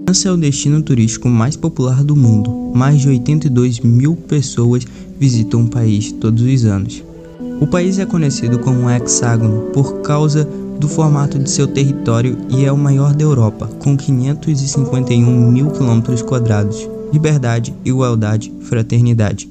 França é o destino turístico mais popular do mundo. Mais de 82 mil pessoas visitam o país todos os anos. O país é conhecido como um hexágono por causa do formato de seu território e é o maior da Europa, com 551 mil km². Liberdade, igualdade, fraternidade.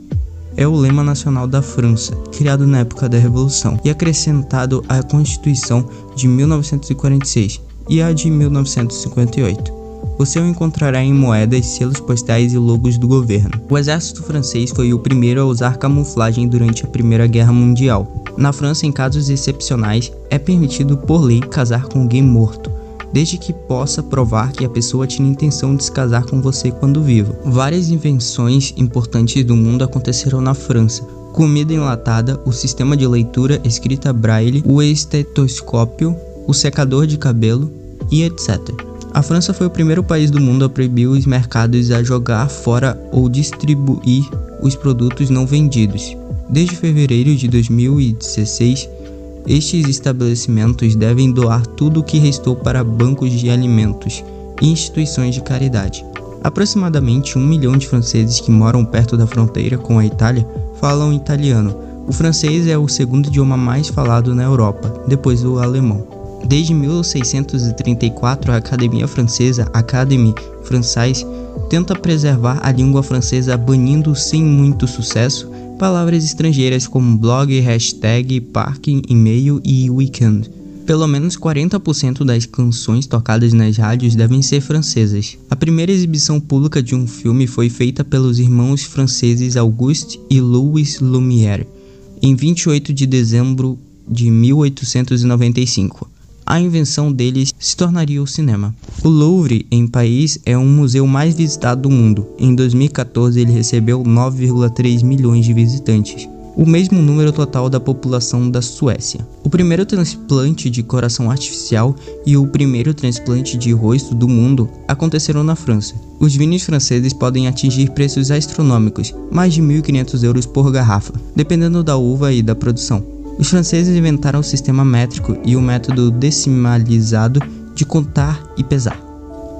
É o lema nacional da França, criado na época da Revolução e acrescentado à Constituição de 1946 e à de 1958. Você o encontrará em moedas, selos postais e logos do governo. O exército francês foi o primeiro a usar camuflagem durante a Primeira Guerra Mundial. Na França, em casos excepcionais, é permitido por lei casar com alguém morto, desde que possa provar que a pessoa tinha intenção de se casar com você quando vivo. Várias invenções importantes do mundo aconteceram na França. Comida enlatada, o sistema de leitura escrita braille, o estetoscópio, o secador de cabelo e etc. A França foi o primeiro país do mundo a proibir os mercados a jogar fora ou distribuir os produtos não vendidos. Desde fevereiro de 2016, estes estabelecimentos devem doar tudo o que restou para bancos de alimentos e instituições de caridade. Aproximadamente 1 milhão de franceses que moram perto da fronteira com a Itália falam italiano. O francês é o segundo idioma mais falado na Europa, depois do alemão. Desde 1634, a Academia Francesa, Académie Française, tenta preservar a língua francesa banindo sem muito sucesso palavras estrangeiras como blog, hashtag, parking, e-mail e weekend. Pelo menos 40% das canções tocadas nas rádios devem ser francesas. A primeira exibição pública de um filme foi feita pelos irmãos franceses Auguste e Louis Lumière, em 28 de dezembro de 1895. A invenção deles se tornaria o cinema. O Louvre, em Paris, é um museu mais visitado do mundo. Em 2014, ele recebeu 9,3 milhões de visitantes, o mesmo número total da população da Suécia. O primeiro transplante de coração artificial e o primeiro transplante de rosto do mundo aconteceram na França. Os vinhos franceses podem atingir preços astronômicos, mais de 1.500 euros por garrafa, dependendo da uva e da produção. Os franceses inventaram o sistema métrico e o método decimalizado de contar e pesar.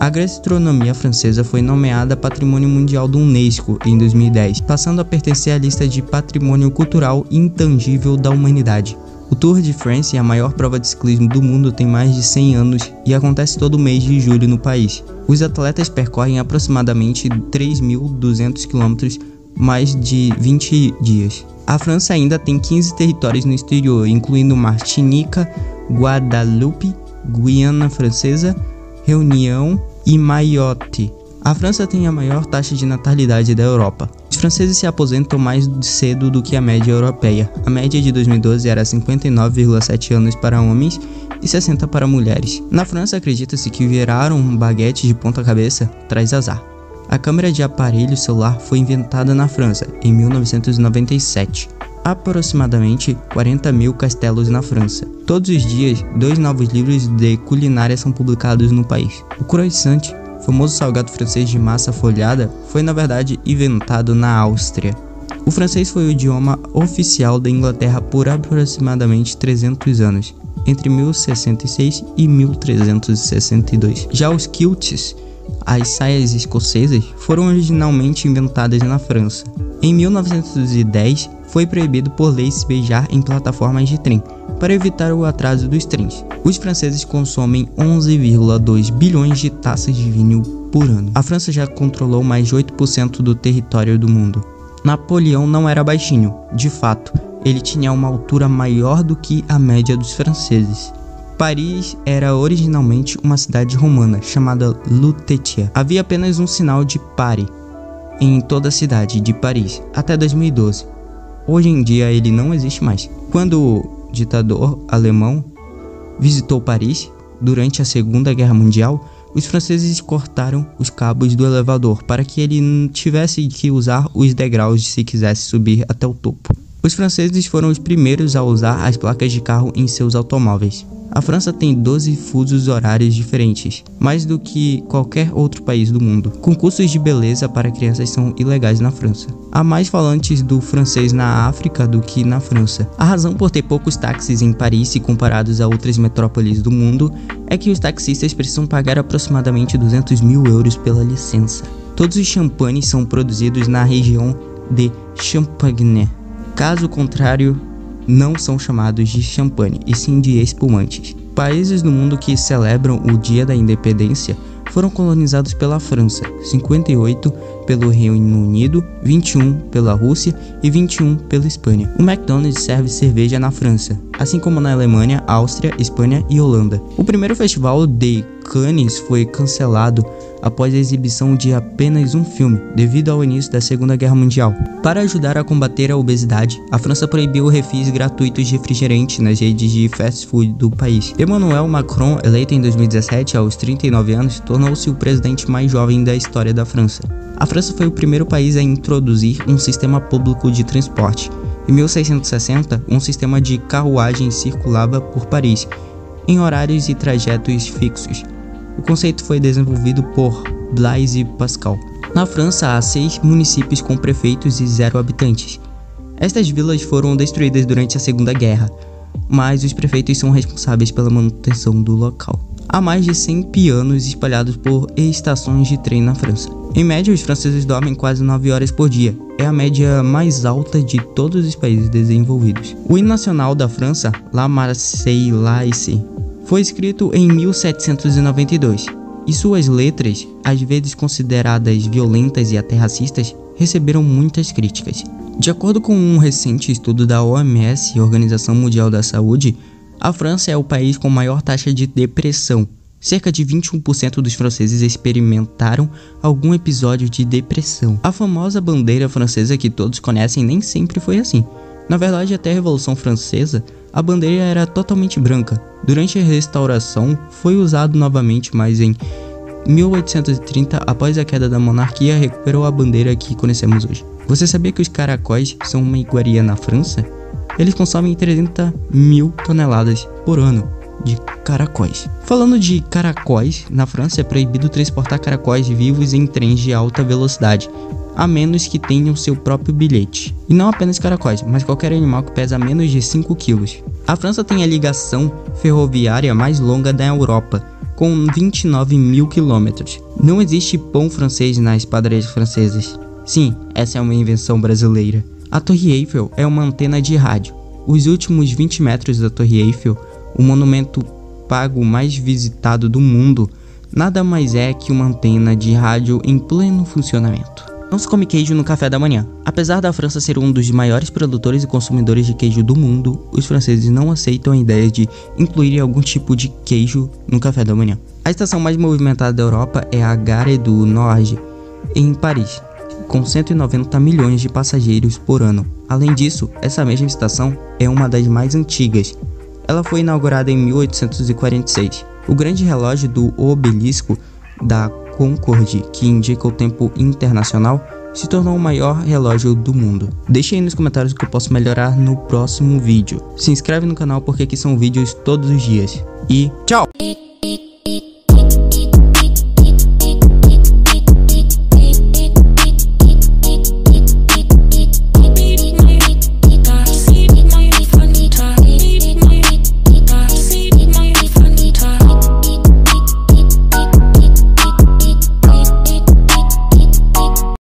A gastronomia francesa foi nomeada Patrimônio Mundial da Unesco em 2010, passando a pertencer à lista de Patrimônio Cultural Intangível da Humanidade. O Tour de France, a maior prova de ciclismo do mundo, tem mais de 100 anos e acontece todo mês de julho no país. Os atletas percorrem aproximadamente 3.200 km mais de 20 dias. A França ainda tem 15 territórios no exterior, incluindo Martinica, Guadalupe, Guiana Francesa, Reunião e Mayotte. A França tem a maior taxa de natalidade da Europa. Os franceses se aposentam mais cedo do que a média europeia. A média de 2012 era 59,7 anos para homens e 60 para mulheres. Na França, acredita-se que virar um baguete de ponta cabeça traz azar. A câmera de aparelho celular foi inventada na França, em 1997. Aproximadamente 40 mil castelos na França. Todos os dias, 2 novos livros de culinária são publicados no país. O croissant, famoso salgado francês de massa folhada, foi na verdade inventado na Áustria. O francês foi o idioma oficial da Inglaterra por aproximadamente 300 anos, entre 1066 e 1362. Já os kilts, as saias escocesas, foram originalmente inventadas na França. Em 1910, foi proibido por lei se beijar em plataformas de trem, para evitar o atraso dos trens. Os franceses consomem 11,2 bilhões de taças de vinho por ano. A França já controlou mais de 8% do território do mundo. Napoleão não era baixinho, de fato, ele tinha uma altura maior do que a média dos franceses. Paris era originalmente uma cidade romana chamada Lutetia. Havia apenas um sinal de pare em toda a cidade de Paris até 2012. Hoje em dia ele não existe mais. Quando o ditador alemão visitou Paris durante a Segunda Guerra Mundial, os franceses cortaram os cabos do elevador para que ele tivesse que usar os degraus se quisesse subir até o topo. Os franceses foram os primeiros a usar as placas de carro em seus automóveis. A França tem 12 fusos horários diferentes, mais do que qualquer outro país do mundo. Concursos de beleza para crianças são ilegais na França. Há mais falantes do francês na África do que na França. A razão por ter poucos táxis em Paris se comparados a outras metrópoles do mundo é que os taxistas precisam pagar aproximadamente 200 mil euros pela licença. Todos os champanhes são produzidos na região de Champagne. Caso contrário, não são chamados de champanhe, e sim de espumantes. Países do mundo que celebram o Dia da Independência foram colonizados pela França, 58 pelo Reino Unido, 21 pela Rússia e 21 pela Espanha. O McDonald's serve cerveja na França, assim como na Alemanha, Áustria, Espanha e Holanda. O primeiro festival de Cannes foi cancelado após a exibição de apenas um filme, devido ao início da Segunda Guerra Mundial. Para ajudar a combater a obesidade, a França proibiu refis gratuitos de refrigerante nas redes de fast food do país. Emmanuel Macron, eleito em 2017 aos 39 anos, tornou-se o presidente mais jovem da história da França. A França foi o primeiro país a introduzir um sistema público de transporte. Em 1660, um sistema de carruagem circulava por Paris, em horários e trajetos fixos. O conceito foi desenvolvido por Blaise Pascal. Na França, há 6 municípios com prefeitos e 0 habitantes. Estas vilas foram destruídas durante a Segunda Guerra, mas os prefeitos são responsáveis pela manutenção do local. Há mais de 100 pianos espalhados por estações de trem na França. Em média, os franceses dormem quase 9 horas por dia. É a média mais alta de todos os países desenvolvidos. O hino nacional da França, La Marseillaise, foi escrito em 1792, e suas letras, às vezes consideradas violentas e até racistas, receberam muitas críticas. De acordo com um recente estudo da OMS, Organização Mundial da Saúde, a França é o país com maior taxa de depressão. Cerca de 21% dos franceses experimentaram algum episódio de depressão. A famosa bandeira francesa que todos conhecem nem sempre foi assim. Na verdade, até a Revolução Francesa, a bandeira era totalmente branca. Durante a Restauração, foi usado novamente, mas em 1830, após a queda da monarquia, recuperou a bandeira que conhecemos hoje. Você sabia que os caracóis são uma iguaria na França? Eles consomem 300 mil toneladas por ano de caracóis. Falando de caracóis, na França é proibido transportar caracóis vivos em trens de alta velocidade, a menos que tenham seu próprio bilhete. E não apenas caracóis, mas qualquer animal que pesa menos de 5 kg. A França tem a ligação ferroviária mais longa da Europa, com 29 mil quilômetros. Não existe pão francês nas padarias francesas. Sim, essa é uma invenção brasileira. A Torre Eiffel é uma antena de rádio. Os últimos 20 metros da Torre Eiffel, o monumento pago mais visitado do mundo, nada mais é que uma antena de rádio em pleno funcionamento. Não se come queijo no café da manhã. Apesar da França ser um dos maiores produtores e consumidores de queijo do mundo, os franceses não aceitam a ideia de incluir algum tipo de queijo no café da manhã. A estação mais movimentada da Europa é a Gare du Nord, em Paris, com 190 milhões de passageiros por ano. Além disso, essa mesma estação é uma das mais antigas. Ela foi inaugurada em 1846. O grande relógio do obelisco da Concorde, que indica o tempo internacional, se tornou o maior relógio do mundo. Deixe aí nos comentários o que eu posso melhorar no próximo vídeo. Se inscreve no canal porque aqui são vídeos todos os dias. E tchau!